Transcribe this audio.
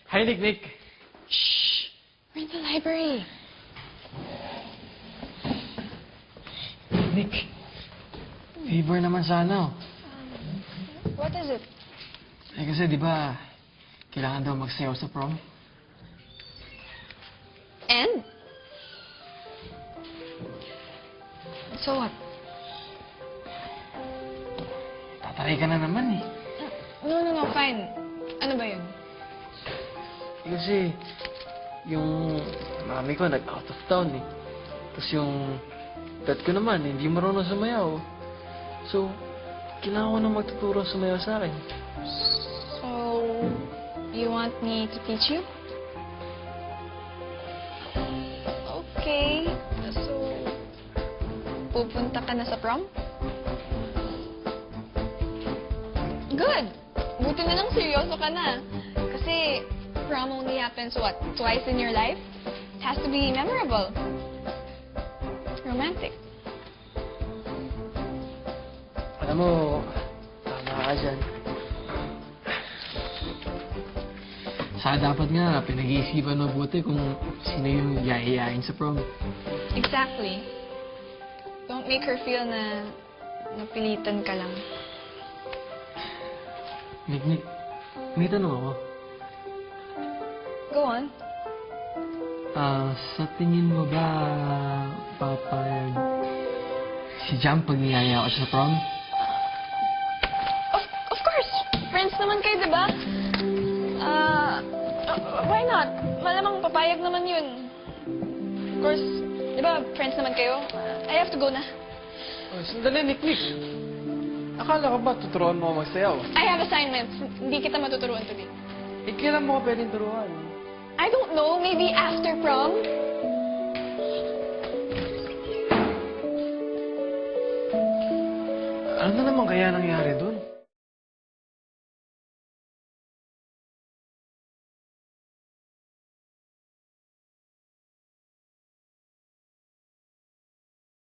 Hi, Nick. Shh! We're in the library. Nick, favor naman sana. What is it? Eh kasi di ba, kailangan daw magsayaw sa prom? And? So what? Tatry ka na naman eh. No, fine. Ano ba yun? Eh kasi, yung mami ko nag-out of town eh. Tapos yung dad ko naman, hindi marunong sumayaw. So, kailangan ko na magtuturo sumayaw sa akin. So, you want me to teach you? Okay. So, pupunta ka na sa prom? Good! Buti na lang seryoso ka na. Kasi, prom only happens, what, twice in your life? It has to be memorable. Romantic. Alam mo, tama ka dyan. Saka dapat nga, pinag-iisipan mabuti kung sino yung yayayain sa prom. Exactly. Don't make her feel na napilitan ka lang. Nick, may tanong ako. Go on. Sa tingin mo ba, papayag si Jam pag niyaya ako sa prom? Of course! Friends naman kayo, diba? Why not? Malamang papayag naman yun. Of course, diba, friends naman kayo? I have to go na. Oh, sandali, Nick. Akala ko ba tuturuan mo ako magsayaw? I have assignments. Hindi kita matuturuan today. Eh, kailan mo ko pwedeng turuan? I don't know. Maybe after prom? Ano na naman kaya nangyari dun?